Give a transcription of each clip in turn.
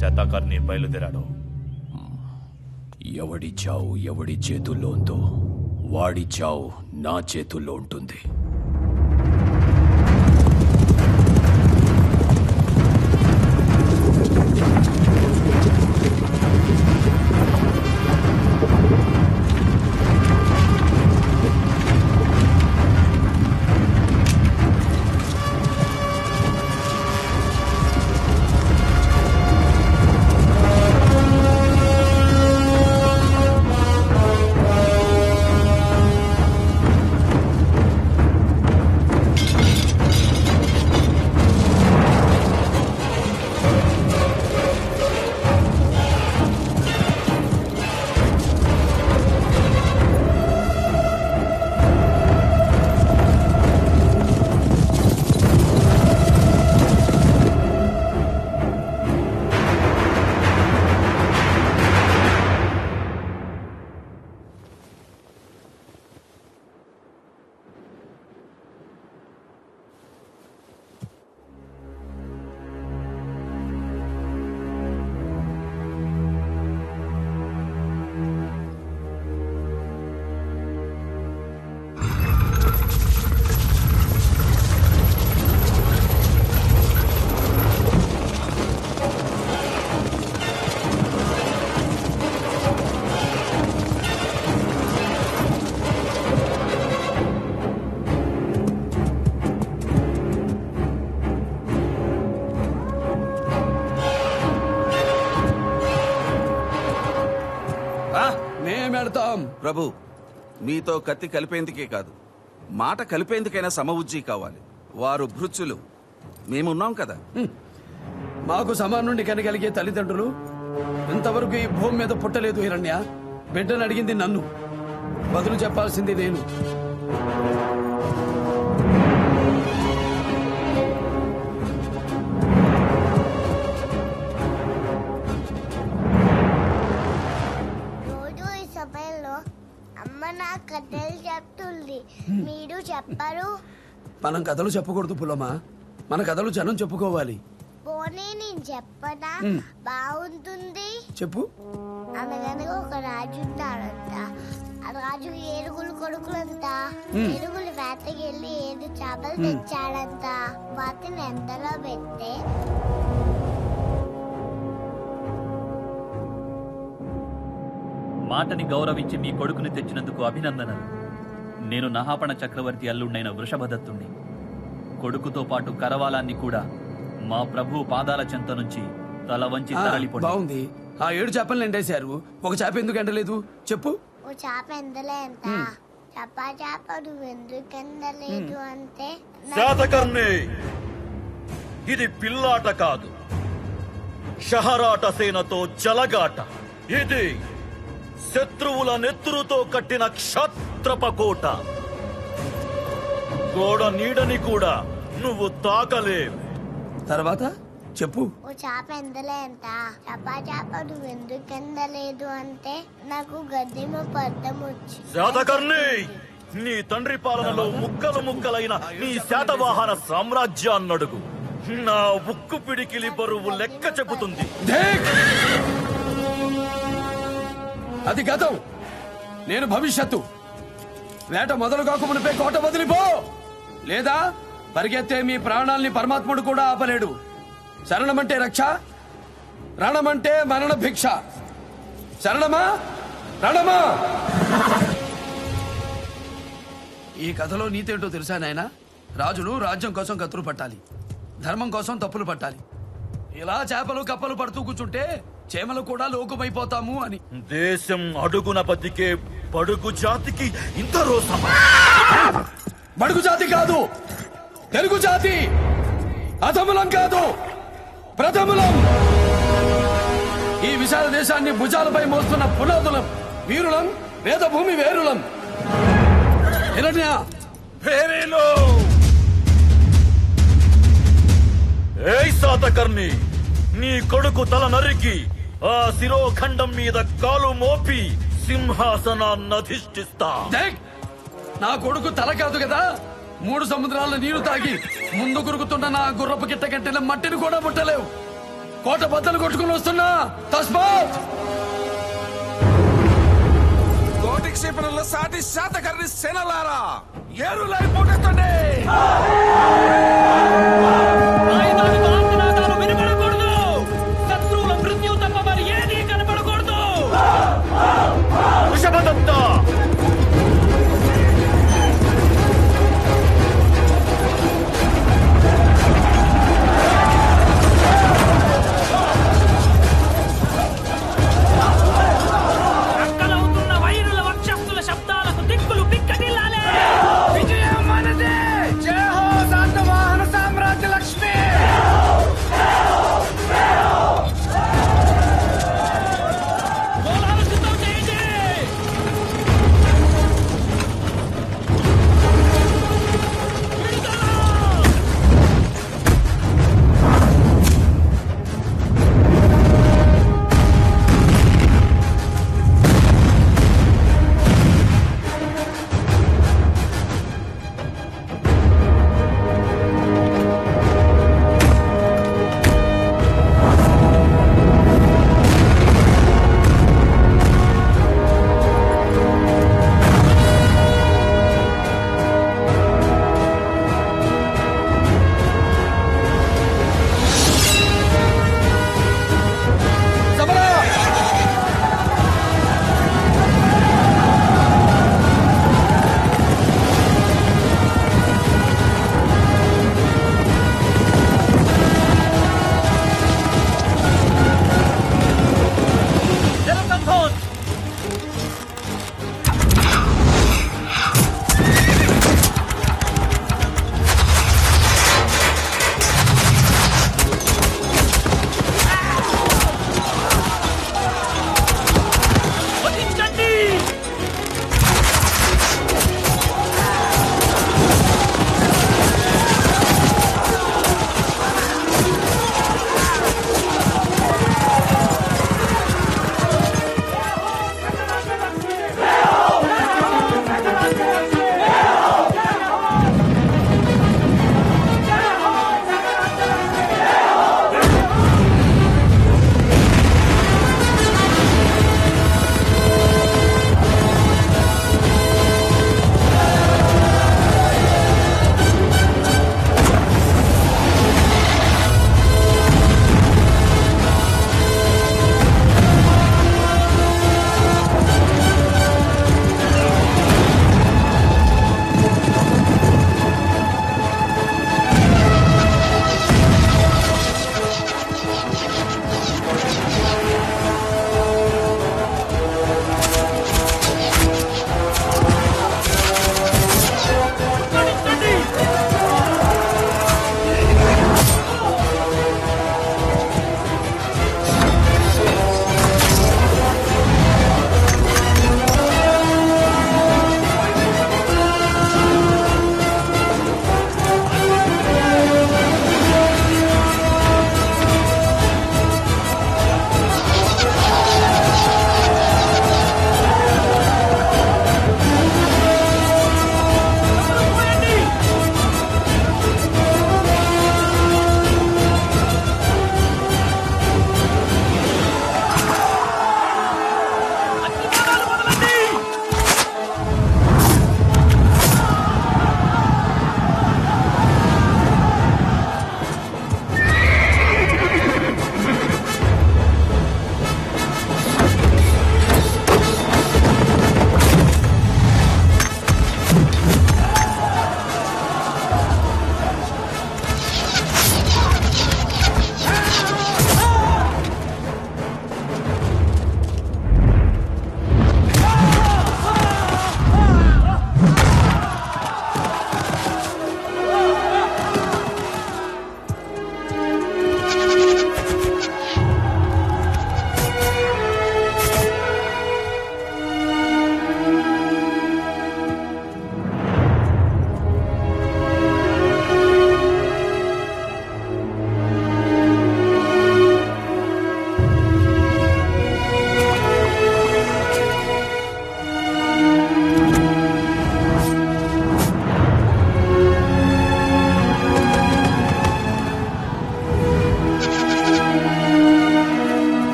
శాతకర్ణి బయలుదేరాడు. ఎవడి చావు ఎవడి చేతుల్లో ఉందో వాడి చావు నా చేతుల్లో ఉంటుంది. ప్రభు, మీతో కత్తి కలిపేందుకే కాదు, మాట కలిపేందుకైనా సమవుజ్జీ కావాలి. వారు భృత్యులు, మేమున్నాం కదా. మాకు సమానుండి కనగలిగే తల్లిదండ్రులు ఇంతవరకు ఈ భూమి మీద పుట్టలేదు. హిరణ్య, బిడ్డను అడిగింది నన్ను, బదులు చెప్పాల్సింది నేను. కథలు చెప్తుంది, మీరు చెప్పరు. మనం కథలు చెప్పకూడదు పుల్లమ్మా, మన కథలు జనం చెప్పుకోవాలి. పోనీ నేను చెప్పనా? బాగుంటుంది, చెప్పు. అనగనగా ఒక రాజు ఉన్నాడంట. ఆ రాజు ఏనుగులు కొడుకులంట. ఏనుగులు వేటకెళ్ళి 7 చేపలు తెచ్చాడంట. వాటిని ఎంతలో పెడితే మాటని గౌరవించి మీ కొడుకుని తెచ్చినందుకు అభినందనలు. నేను నహాపణ చక్రవర్తి అల్లుండైన వృషభదత్తుణ్ణి. కొడుకుతో పాటు కరవాలాన్ని కూడా మా ప్రభు పాదాల చెంత నుంచి తల వంచి తరలిపోయి. బాగుంది. ఆ 7 చేపలు ఎండేశారు, ఒక చేప ఎందుకు ఎండలేదు చెప్పు. ఓ చేప ఎండలే అంట. చేప నువ్వు ఎందుకు ఎండలేదు అంటే, శాతకర్ణి, ఇది పిల్లాట కాదు, షహరాట సేనతో జలగాట. ఇది శత్రువుల నెత్తురుతో కట్టిన క్షత్రపకోట. గోడ నీడని కూడా నువ్వు తాకలేవు. తర్వాత చెప్పు. ఓ చేప ఎండలే అంట. చేప నువ్వు ఎందుకు ఎండలేదు అంటే, నాకు గద్దెము పడ్డం వచ్చి. శాతకర్ణి, నీ తండ్రి పాలనలో ముక్కలు ముక్కలైన నీ శాతవాహన సామ్రాజ్యాన్నడుగు. నా ఉక్కు పిడికిలి బరువు లెక్క చెబుతుంది. అది గతం, నేను భవిష్యత్తు. వేట మొదలు కాకమునిపై కోట వదిలిపో, లేదా పరిగెత్తే మీ ప్రాణాల్ని పరమాత్ముడు కూడా ఆపలేడు. శరణమంటే రక్ష, రణమంటే మరణ భిక్ష. శరణమా రణమా. ఈ కథలో నీతేంటో తెలుసా నాయనా? రాజులు రాజ్యం కోసం కత్తులు పట్టాలి, ధర్మం కోసం తప్పులు పట్టాలి. ఇలా చేపలు కప్పలు పడుతూ కూర్చుంటే చేమలు కూడా లోకమైపోతాము అని. దేశం అడుగున బతికే బడుగు జాతికి ఇంత రోసమా? బడుగు జాతి కాదు, తెలుగు జాతి. అధములం కాదు, ప్రథములం. ఈ విశాల దేశాన్ని భుజాలపై మోస్తున్న పునాదులం, వీరులం, వేదభూమి వేరులం. హిరణ్య, వేరేలో ఏయ్ శాతకర్ణి, నీ కొడుకు తల నరికి ఆ శిరోఖండం మీద కాలు మోపి సింహాసనాన్ని అధిష్ఠిస్తా. నా కొడుకు తల కాదు కదా, 3 సముద్రాల నీరు తాగి ముందు కురుకుతున్న నా గుర్రపు గిట్ట కంటే మట్టిని కూడా ముట్టలేవు. కోట బద్దలు కొట్టుకుని వస్తున్నా తస్మాత్ కోటి క్షిపణుల సాటి శాతకర్ణి సేనలారా ఏరులై పోటెత్తండి. ఆయుధాలతో ఆర్తనాదాలు వినబడకూడదు. శత్రువుల మృత్యు తప్ప మరి ఏదీ కనబడకూడదు. వృషభదత్త రక్కలవుతున్న వైరుల వక్షస్థుల శబ్దాలకు దిక్కులు పిక్కటిల్లాలే. విజయం మనదే. జై హో శాతవాహన సామ్రాజ్య లక్ష్మి.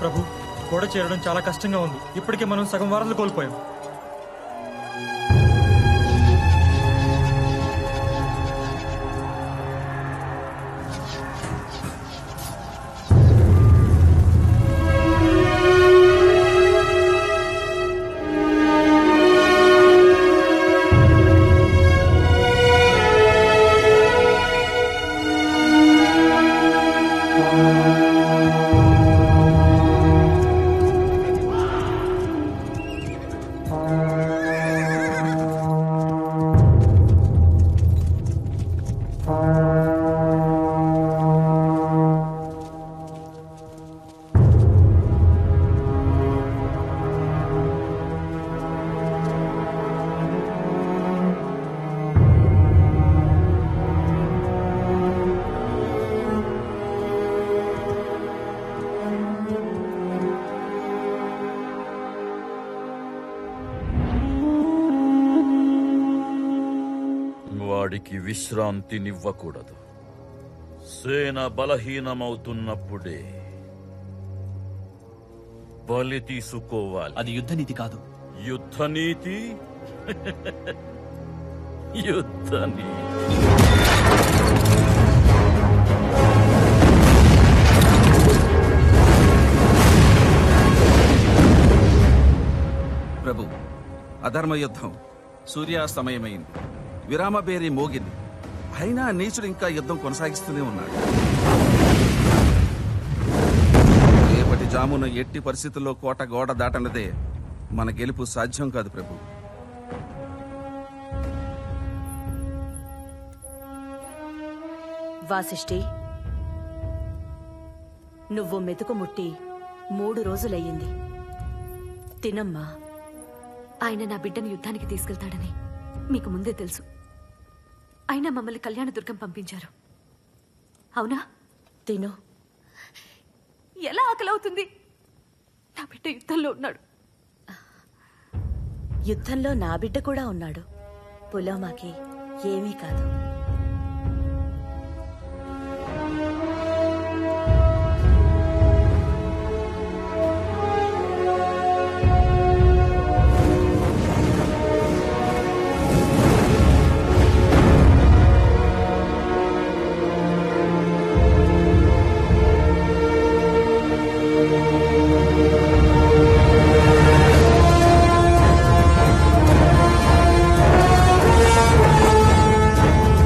ప్రభు, గోడ చేరడం చాలా కష్టంగా ఉంది. ఇప్పటికే మనం సగం వారాలు కోల్పోయాం. వాడికి విశ్రాంతినివ్వకూడదు. సేన బలహీనమవుతున్నప్పుడే బలి తీసుకోవాలి. అది యుద్ధనీతి కాదు. యుద్ధనీతి యుద్ధనీతి. ప్రభు, అధర్మ యుద్ధం సూర్యాస్తమయమైంది, విరామ బేరీ మోగింది. అయినా నీచుడు ఇంకా యుద్ధం కొనసాగిస్తూనే ఉన్నాడు. రేపటి జామున ఎట్టి పరిస్థితుల్లో కోట గోడ దాటనదే మన గెలుపు సాధ్యం కాదు ప్రభు. వాసిష్ఠి, నువ్వు మెతుకు ముట్టి 3 రోజులయ్యింది. తినమ్మా. ఆయన నా బిడ్డను యుద్ధానికి తీసుకెళ్తాడని మీకు ముందే తెలుసు. అయినా మమ్మల్ని కళ్యాణదుర్గం పంపించారు. అవునా? తిను. ఎలా ఆకలవుతుంది? నా బిడ్డ యుద్ధంలో ఉన్నాడు. యుద్ధంలో నా బిడ్డ కూడా ఉన్నాడు. పులోమాకి ఏమీ కాదు.